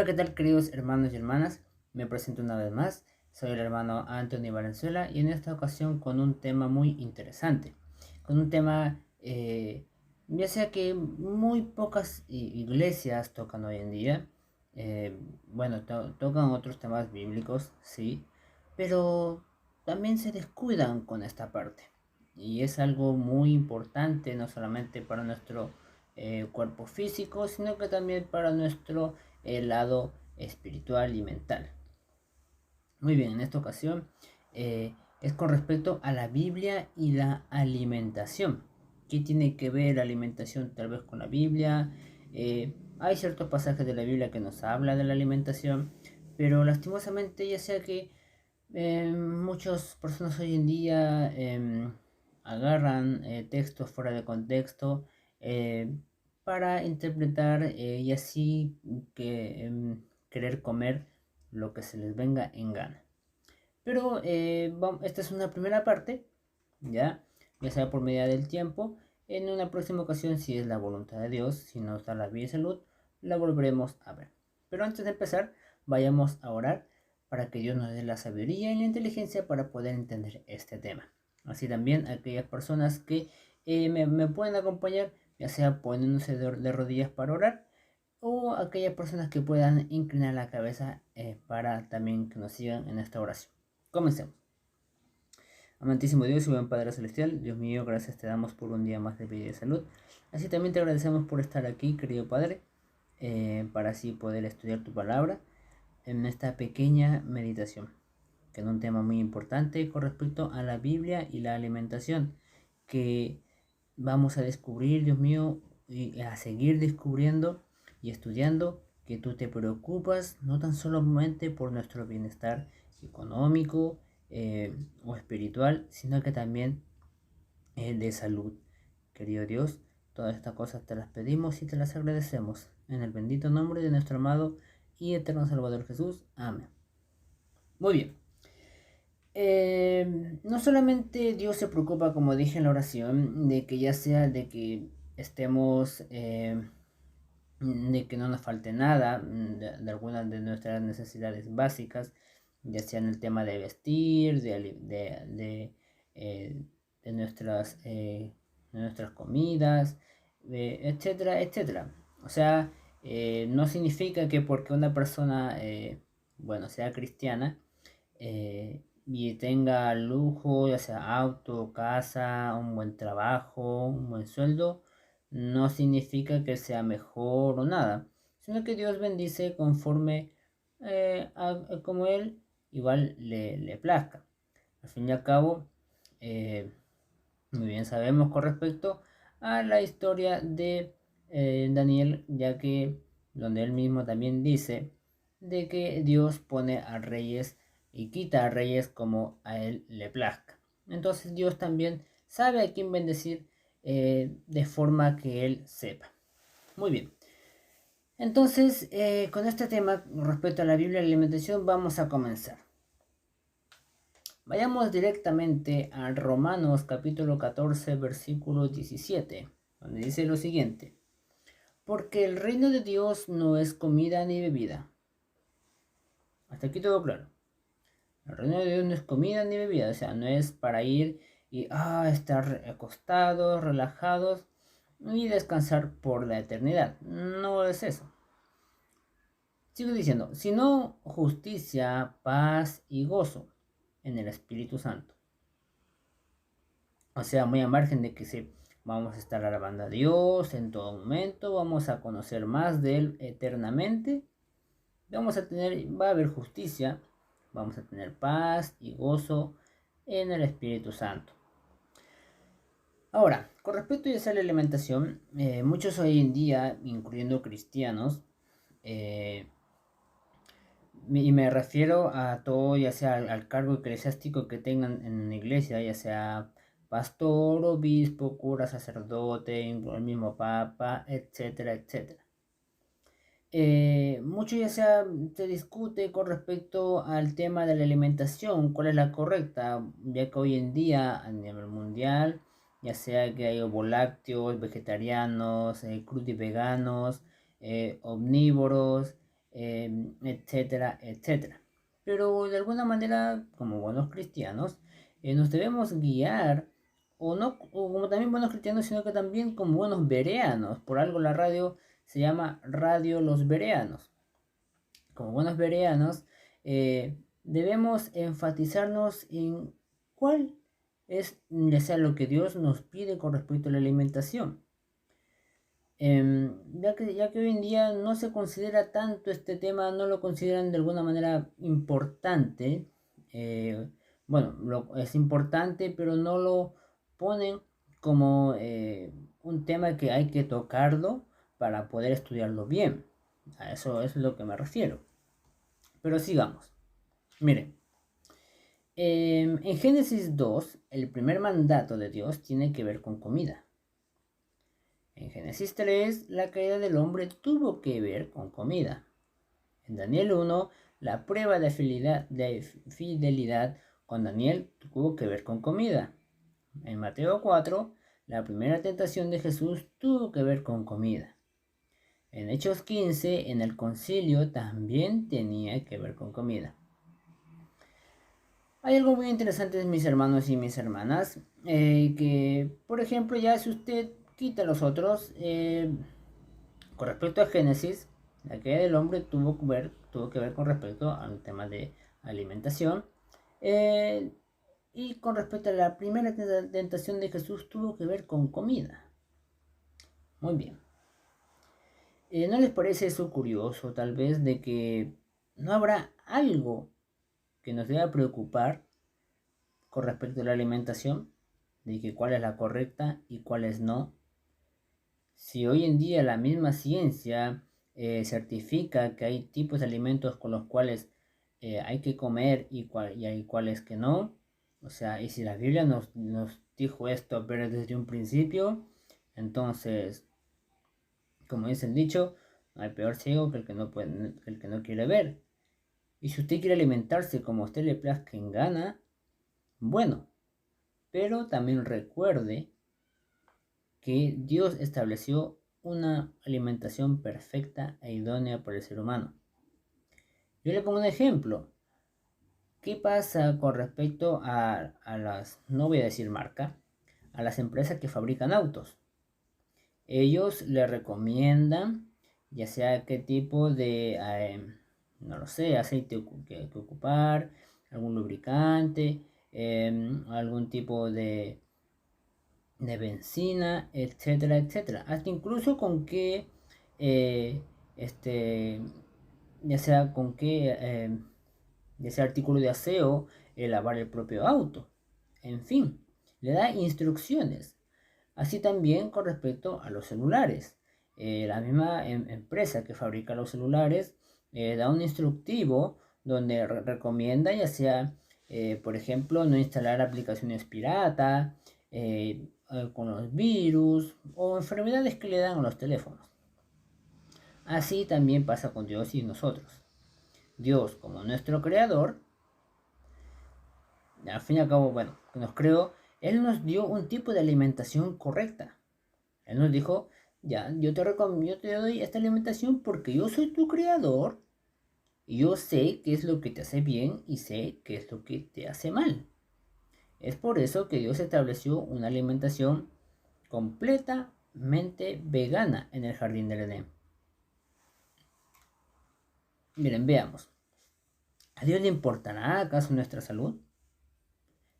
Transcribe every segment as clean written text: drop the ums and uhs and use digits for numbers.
Hola, ¿qué tal, queridos hermanos y hermanas? Me presento una vez más. Soy el hermano Anthony Valenzuela y en esta ocasión con un tema muy interesante. Con un tema, ya sea que muy pocas iglesias tocan hoy en día. Bueno, tocan otros temas bíblicos, sí, pero también se descuidan con esta parte. Y es algo muy importante, no solamente para nuestro cuerpo físico, sino que también para nuestro lado espiritual y mental. Muy bien, en esta ocasión es con respecto a la Biblia y la alimentación. ¿Qué tiene que ver la alimentación tal vez con la Biblia? Hay ciertos pasajes de la Biblia que nos habla de la alimentación, pero lastimosamente ya sea que muchas personas hoy en día agarran textos fuera de contexto eh, para interpretar y así que querer comer lo que se les venga en gana. Pero esta es una primera parte, ya sea por medida del tiempo. En una próxima ocasión, si es la voluntad de Dios, si nos da la vida y salud, la volveremos a ver. Pero antes de empezar, vayamos a orar para que Dios nos dé la sabiduría y la inteligencia para poder entender este tema. Así también aquellas personas que me pueden acompañar, ya sea poniéndose de rodillas para orar, o aquellas personas que puedan inclinar la cabeza para también que nos sigan en esta oración. Comencemos. Amantísimo Dios y buen Padre Celestial, Dios mío, gracias te damos por un día más de vida y de salud. Así también te agradecemos por estar aquí, querido Padre, para así poder estudiar tu palabra en esta pequeña meditación, que es un tema muy importante con respecto a la Biblia y la alimentación, que vamos a descubrir, Dios mío, y a seguir descubriendo y estudiando que tú te preocupas no tan solamente por nuestro bienestar económico o espiritual, sino que también de salud. Querido Dios, todas estas cosas te las pedimos y te las agradecemos. En el bendito nombre de nuestro amado y eterno Salvador Jesús. Amén. Muy bien. No solamente Dios se preocupa, como dije en la oración, de que ya sea de que estemos, de que no nos falte nada de algunas de nuestras necesidades básicas, ya sea en el tema de vestir, de nuestras comidas, etcétera, etcétera. O sea, no significa que porque una persona, bueno, sea cristiana, y tenga lujo, ya sea auto, casa, un buen trabajo, un buen sueldo, no significa que sea mejor o nada, sino que Dios bendice conforme a como Él igual le plazca. Al fin y al cabo, eh, muy bien sabemos con respecto a la historia de Daniel, ya que donde él mismo también dice de que Dios pone a reyes y quita a reyes como a él le plazca. Entonces Dios también sabe a quién bendecir de forma que él sepa. Muy bien. Entonces, con este tema respecto a la Biblia y la alimentación vamos a comenzar. Vayamos directamente a Romanos capítulo 14 versículo 17, donde dice lo siguiente: porque el reino de Dios no es comida ni bebida. Hasta aquí todo claro. El reino de Dios no es comida ni bebida, o sea, no es para ir y estar acostados, relajados y descansar por la eternidad. No es eso. Sigo diciendo, sino justicia, paz y gozo en el Espíritu Santo. O sea, muy a margen de que vamos a estar alabando a Dios en todo momento, vamos a conocer más de Él eternamente, va a haber justicia, vamos a tener paz y gozo en el Espíritu Santo. Ahora, con respecto a la alimentación, muchos hoy en día, incluyendo cristianos, y me refiero a todo, ya sea al cargo eclesiástico que tengan en la iglesia, ya sea pastor, obispo, cura, sacerdote, el mismo papa, etcétera, etcétera. Mucho ya se discute con respecto al tema de la alimentación, cuál es la correcta, ya que hoy en día a nivel mundial, ya sea que hay ovolácteos, vegetarianos, veganos, omnívoros, etcétera, etcétera. Pero de alguna manera, como buenos cristianos, nos debemos guiar, o no o como también buenos cristianos, sino que también como buenos bereanos. Por algo la radio se llama Radio Los Bereanos. Como buenos bereanos, debemos enfatizarnos en cuál es, ya sea lo que Dios nos pide con respecto a la alimentación. Ya que hoy en día no se considera tanto este tema, no lo consideran de alguna manera importante. Bueno, es importante, pero no lo ponen como un tema que hay que tocarlo para poder estudiarlo bien. A eso es lo que me refiero. Pero sigamos. Miren, en Génesis 2, el primer mandato de Dios tiene que ver con comida. En Génesis 3, la caída del hombre tuvo que ver con comida. En Daniel 1, la prueba de fidelidad con Daniel tuvo que ver con comida. En Mateo 4, la primera tentación de Jesús tuvo que ver con comida. En Hechos 15, en el concilio también tenía que ver con comida. Hay algo muy interesante, mis hermanos y mis hermanas, que, por ejemplo, ya si usted quita los otros, con respecto a Génesis, la caída del hombre tuvo que ver con respecto al tema de alimentación. Y con respecto a la primera tentación de Jesús, tuvo que ver con comida. Muy bien. ¿No les parece eso curioso, tal vez, de que no habrá algo que nos deba preocupar con respecto a la alimentación? De que cuál es la correcta y cuál es no. Si hoy en día la misma ciencia certifica que hay tipos de alimentos con los cuales hay que comer y hay cuales que no, o sea, y si la Biblia nos dijo esto pero desde un principio, entonces, como dice el dicho, no hay peor ciego que el que no quiere ver. Y si usted quiere alimentarse como a usted le plazca en gana, bueno, pero también recuerde que Dios estableció una alimentación perfecta e idónea para el ser humano. Yo le pongo un ejemplo. ¿Qué pasa con respecto a las, no voy a decir marca, a las empresas que fabrican autos? Ellos le recomiendan, ya sea qué tipo de, no lo sé, aceite que ocupar, algún lubricante, algún tipo de benzina, etcétera, etcétera. Hasta incluso con qué, este, ya sea con qué, ya sea artículo de aseo, lavar el propio auto. En fin, le da instrucciones. Así también con respecto a los celulares. La misma empresa que fabrica los celulares da un instructivo donde recomienda ya sea, por ejemplo, no instalar aplicaciones pirata, con los virus o enfermedades que le dan a los teléfonos. Así también pasa con Dios y nosotros. Dios, como nuestro creador, al fin y al cabo, bueno, que nos creó, Él nos dio un tipo de alimentación correcta. Él nos dijo, ya, yo te doy esta alimentación porque yo soy tu creador y yo sé qué es lo que te hace bien y sé qué es lo que te hace mal. Es por eso que Dios estableció una alimentación completamente vegana en el jardín del Edén. Miren, veamos. ¿A Dios le importará acaso nuestra salud?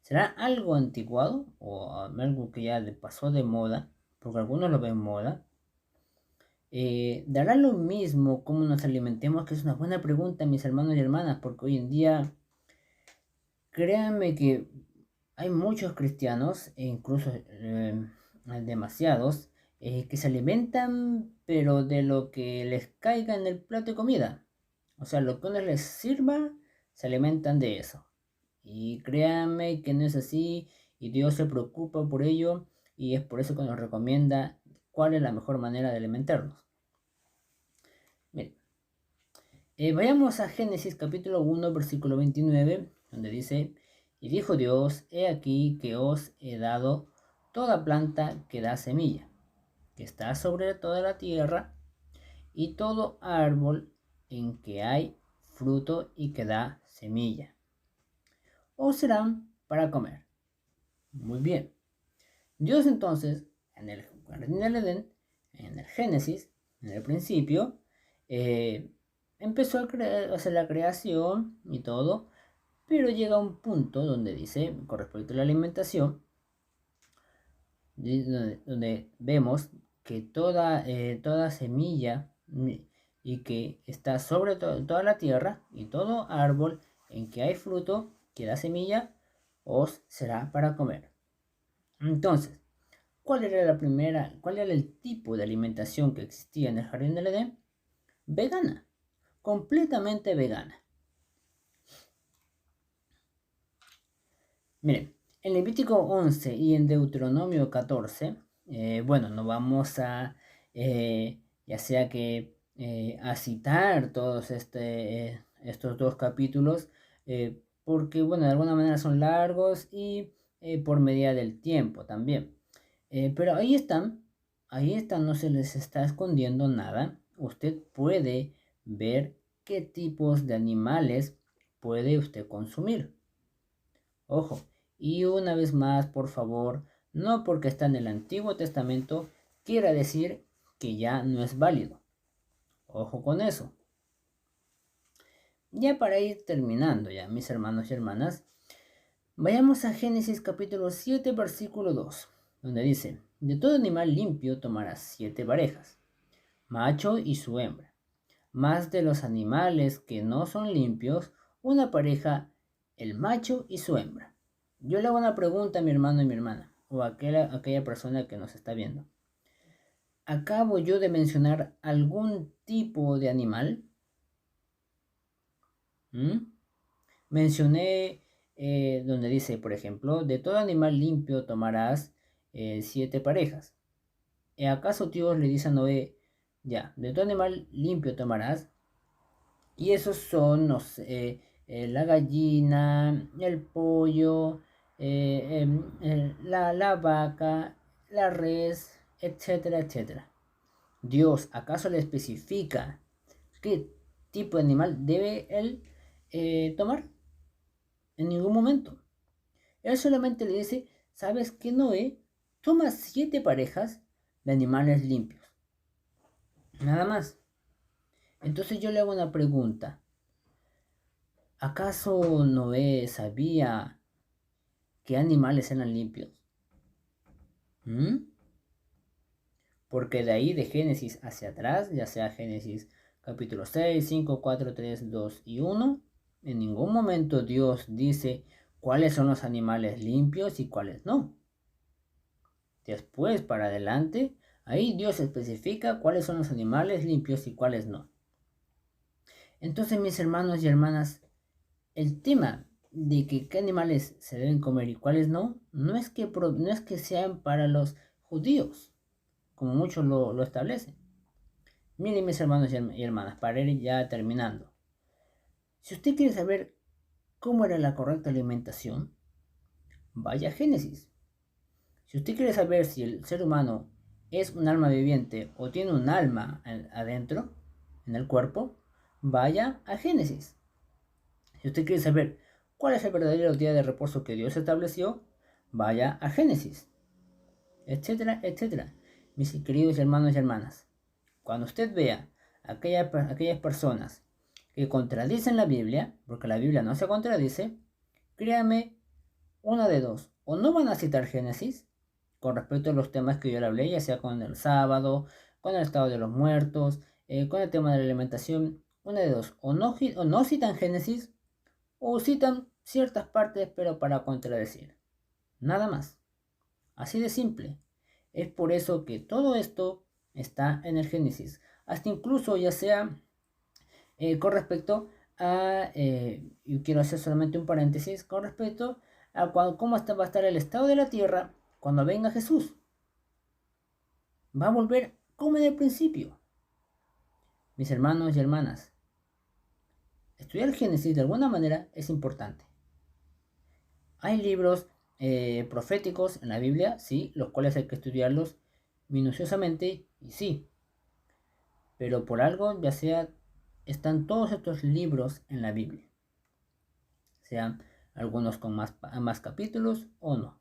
¿Será algo anticuado o algo que ya le pasó de moda? Porque algunos lo ven moda. ¿Dará lo mismo cómo nos alimentemos? Que es una buena pregunta, mis hermanos y hermanas, porque hoy en día, créanme que hay muchos cristianos, e incluso demasiados, que se alimentan, pero de lo que les caiga en el plato de comida. O sea, lo que uno les sirva, se alimentan de eso. Y créanme que no es así, y Dios se preocupa por ello, y es por eso que nos recomienda cuál es la mejor manera de alimentarnos. Miren, vayamos a Génesis capítulo 1, versículo 29, donde dice, y dijo Dios, he aquí que os he dado toda planta que da semilla, que está sobre toda la tierra, y todo árbol en que hay fruto y que da semilla, o serán para comer. Muy bien. Dios entonces, en el jardín del Edén, en el Génesis, en el principio, empezó a hacer la creación y todo, pero llega un punto donde dice, con respecto a la alimentación, donde vemos que toda semilla y que está sobre toda la tierra y todo árbol en que hay fruto que da semilla os será para comer. Entonces, ¿cuál era el tipo de alimentación que existía en el jardín del Edén? Vegana, completamente vegana. Miren, en Levítico 11 y en Deuteronomio 14, bueno, no vamos a, ya sea que a citar todos estos dos capítulos, porque, bueno, de alguna manera son largos y por medida del tiempo también. Pero ahí están, no se les está escondiendo nada. Usted puede ver qué tipos de animales puede usted consumir. Ojo, y una vez más, por favor, no porque está en el Antiguo Testamento quiera decir que ya no es válido. Ojo con eso. Ya para ir terminando ya, mis hermanos y hermanas, vayamos a Génesis capítulo 7, versículo 2, donde dice, de todo animal limpio tomarás 7 parejas, macho y su hembra. Más de los animales que no son limpios, una pareja, el macho y su hembra. Yo le hago una pregunta a mi hermano y mi hermana, o a aquella persona que nos está viendo. ¿Acabo yo de mencionar algún tipo de animal? Mencioné donde dice, por ejemplo, de todo animal limpio tomarás 7 parejas. ¿Acaso Dios le dice a Noé, ya, de todo animal limpio tomarás? Y esos son, no sé, la gallina, el pollo, la vaca, la res, etcétera, etcétera. Dios, ¿acaso le especifica qué tipo de animal debe él tomar? En ningún momento. Él solamente le dice, ¿sabes qué, Noé? Toma 7 parejas de animales limpios. Nada más. Entonces yo le hago una pregunta. ¿Acaso Noé sabía qué animales eran limpios? Porque de ahí de Génesis hacia atrás, ya sea Génesis capítulo 6, 5, 4, 3, 2 y 1, en ningún momento Dios dice cuáles son los animales limpios y cuáles no. Después, para adelante, ahí Dios especifica cuáles son los animales limpios y cuáles no. Entonces, mis hermanos y hermanas, el tema de que qué animales se deben comer y cuáles no, no es que sean para los judíos, como muchos lo establecen. Miren, mis hermanos y hermanas, para ir ya terminando. Si usted quiere saber cómo era la correcta alimentación, vaya a Génesis. Si usted quiere saber si el ser humano es un alma viviente o tiene un alma adentro, en el cuerpo, vaya a Génesis. Si usted quiere saber cuál es el verdadero día de reposo que Dios estableció, vaya a Génesis, etcétera, etcétera. Mis queridos hermanos y hermanas, cuando usted vea aquellas personas que contradicen la Biblia, porque la Biblia no se contradice, créame, una de dos, o no van a citar Génesis con respecto a los temas que yo le hablé, ya sea con el sábado, con el estado de los muertos, con el tema de la alimentación, una de dos, o no citan Génesis, o citan ciertas partes pero para contradecir. Nada más. Así de simple. Es por eso que todo esto está en el Génesis. Hasta incluso ya sea con respecto a, y quiero hacer solamente un paréntesis, con respecto a cómo va a estar el estado de la tierra cuando venga Jesús. Va a volver como en el principio. Mis hermanos y hermanas, estudiar el Génesis de alguna manera es importante. Hay libros proféticos en la Biblia, sí, los cuales hay que estudiarlos minuciosamente, y sí. Pero por algo, ya sea están todos estos libros en la Biblia, sean algunos con más capítulos o no.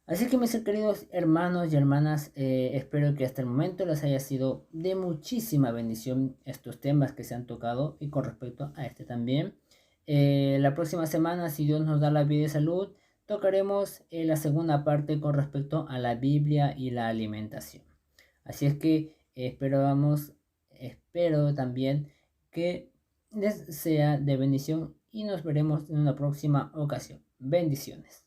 Así que mis queridos hermanos y hermanas, espero que hasta el momento les haya sido de muchísima bendición estos temas que se han tocado y con respecto a este también. La próxima semana, si Dios nos da la vida y salud, tocaremos la segunda parte con respecto a la Biblia y la alimentación. Así es que espero también que les sea de bendición y nos veremos en una próxima ocasión. Bendiciones.